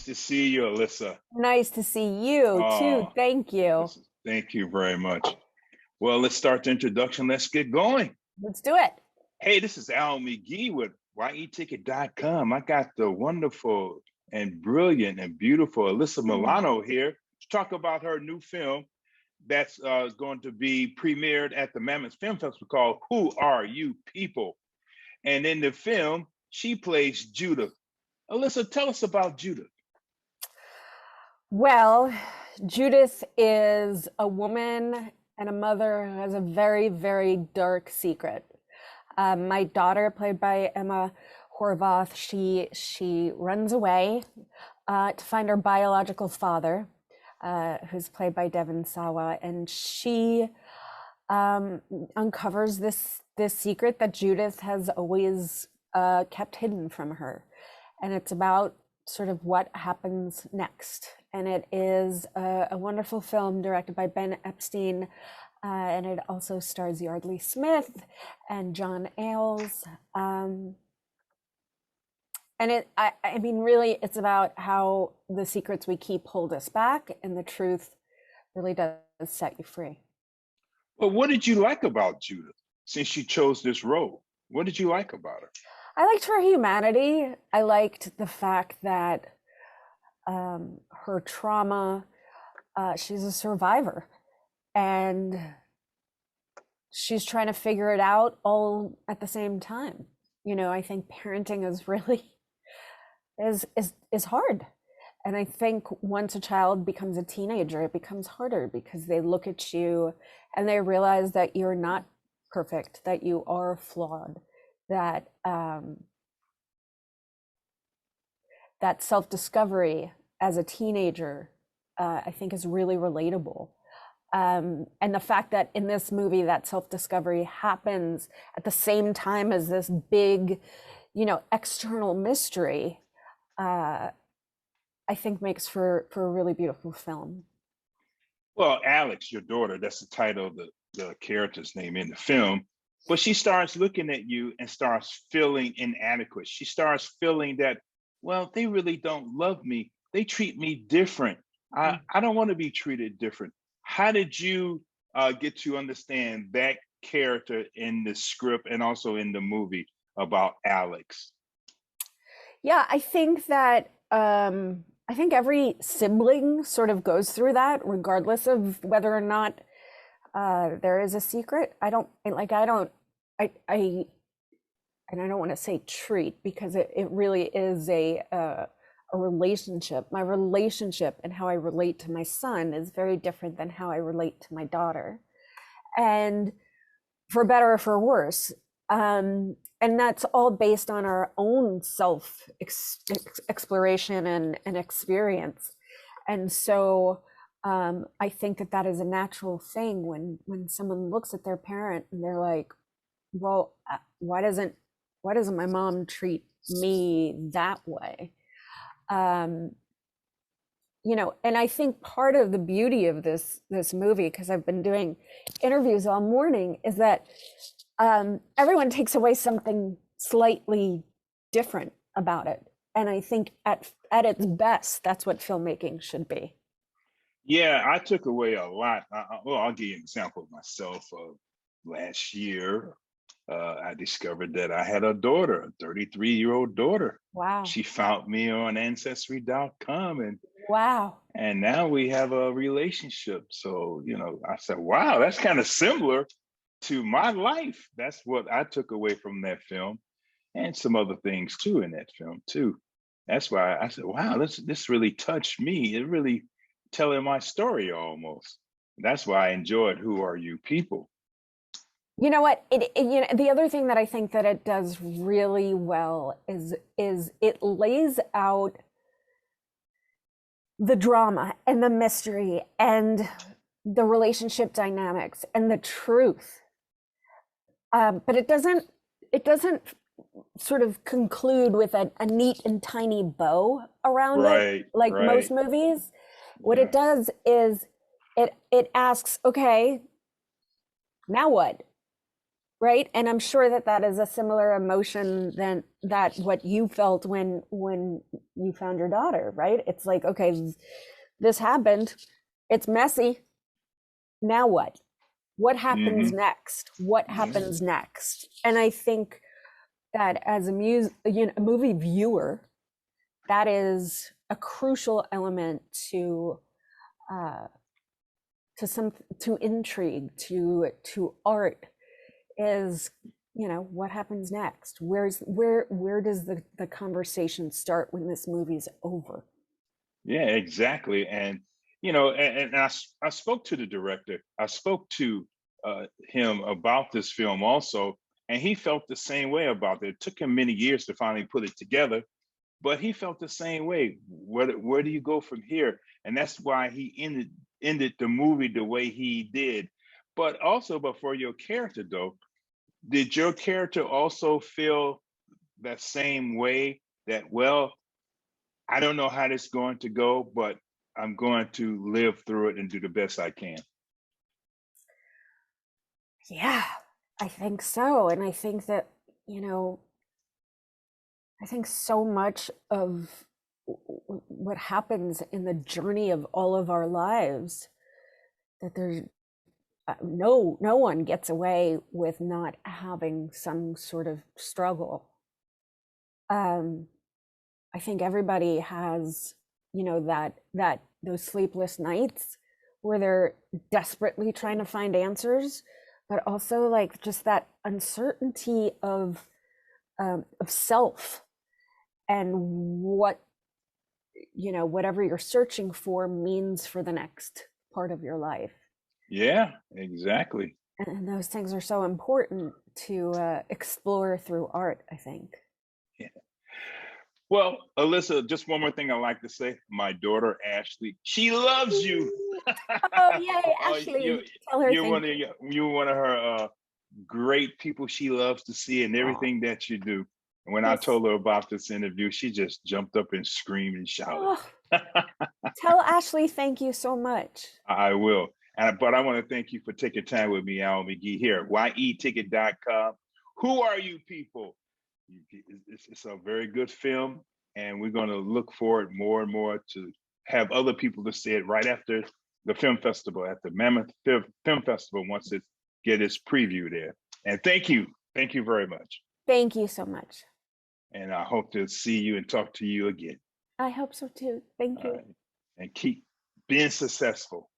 Nice to see you, Alyssa. Nice to see you too. Oh, Thank you. thank you very much. Well, let's start the introduction. Let's get going. Let's do it. Hey, this is Al McGee with YETicket.com. I got the wonderful and brilliant and beautiful Alyssa Milano here to talk about her new film that's going to be premiered at the Mammoth Film Festival called Who Are You People? And in the film, she plays Judith. Alyssa, tell us about Judith. Well, Judith is a woman and a mother who has a very, very dark secret. My daughter, played by Emma Horvath, she runs away to find her biological father, who's played by Devon Sawa, and she uncovers this secret that Judith has always kept hidden from her, and it's about sort of what happens next. And it is a wonderful film directed by Ben Epstein, and it also stars Yardley Smith and John Ailes. And I mean, really, it's about how the secrets we keep hold us back, and the truth really does set you free. Well, what did you like about Judith since she chose this role? What did you like about her? I liked her humanity. I liked the fact that her trauma, she's a survivor, and she's trying to figure it out all at the same time. You know, I think parenting is really is hard. And I think once a child becomes a teenager, it becomes harder because they look at you and they realize that you're not perfect, that you are flawed, that that self-discovery as a teenager, I think, is really relatable. And the fact that in this movie that self-discovery happens at the same time as this big, external mystery, I think makes for a really beautiful film. Well, Alex, your daughter, that's the title of the character's name in the film. But she starts looking at you and starts feeling inadequate. She starts feeling that, well, they really don't love me. They treat me different. I don't want to be treated different. How did you get to understand that character in the script and also in the movie about Alex? Yeah, I think that I think every sibling sort of goes through that, regardless of whether or not there is a secret. I and I don't want to say treat, because it really is a relationship. My relationship and how I relate to my son is very different than how I relate to my daughter, and for better or for worse. And that's all based on our own self exploration and experience. And so I think that is a natural thing when someone looks at their parent and they're like, well, why doesn't my mom treat me that way? And I think part of the beauty of this movie, because I've been doing interviews all morning, is that everyone takes away something slightly different about it. And I think at its best, that's what filmmaking should be. Yeah, I took away a lot. Well, I'll give you an example of myself. Last year, I discovered that I had a daughter, a 33-year-old daughter. Wow. She found me on Ancestry.com, and wow. And now we have a relationship. So, I said, wow, that's kind of similar to my life. That's what I took away from that film, and some other things too in that film too. That's why I said, wow, this really touched me. It really telling my story almost. That's why I enjoyed Who Are You People? You know what? The other thing that I think that it does really well is it lays out the drama and the mystery and the relationship dynamics and the truth. But it doesn't sort of conclude with a neat and tiny bow around it, like most movies. What it does is it asks, okay, now what? right? And I'm sure that that is a similar emotion than that what you felt when you found your daughter, right? It's like, okay, this happened, it's messy, now what happens Hmm. next? What happens next? And I think that as a movie viewer, that is a crucial element uh, to intrigue, to art, is, what happens next? Where does the conversation start when this movie's over? Yeah, exactly. And I spoke to the director. I spoke to him about this film also, and he felt the same way about it. It took him many years to finally put it together, but he felt the same way. Where do you go from here? And that's why he ended the movie the way he did. But for your character though, did your character also feel that same way, that, well, I don't know how this is going to go, but I'm going to live through it and do the best I can? Yeah, I think so. And I think that, you know, I think so much of what happens in the journey of all of our lives, that there's no one gets away with not having some sort of struggle. um I think everybody has, that those sleepless nights where they're desperately trying to find answers, but also like just that uncertainty of self, and what, whatever you're searching for means for the next part of your life. Yeah, exactly. And those things are so important to explore through art, I think. Yeah. Well, Alyssa, just one more thing I'd like to say. My daughter Ashley, she loves you. Oh, yay, Oh, Ashley. Tell her thank you. you're one of her great people she loves to see and Oh, everything that you do. And when I yes. told her about this interview, she just jumped up and screamed and shouted. Oh, tell Ashley thank you so much. I will. But I want to thank you for taking time with me, Al McGee, here at yeticket.com. Who are you people? It's a very good film, and we're going to look forward more and more to have other people to see it right after the film festival, at the Mammoth Film Festival, once it get its preview there. And thank you. Thank you very much. Thank you so much. And I hope to see you and talk to you again. I hope so too. Thank All you. right. And keep being successful.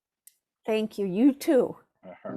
Thank you. You too. Uh-huh.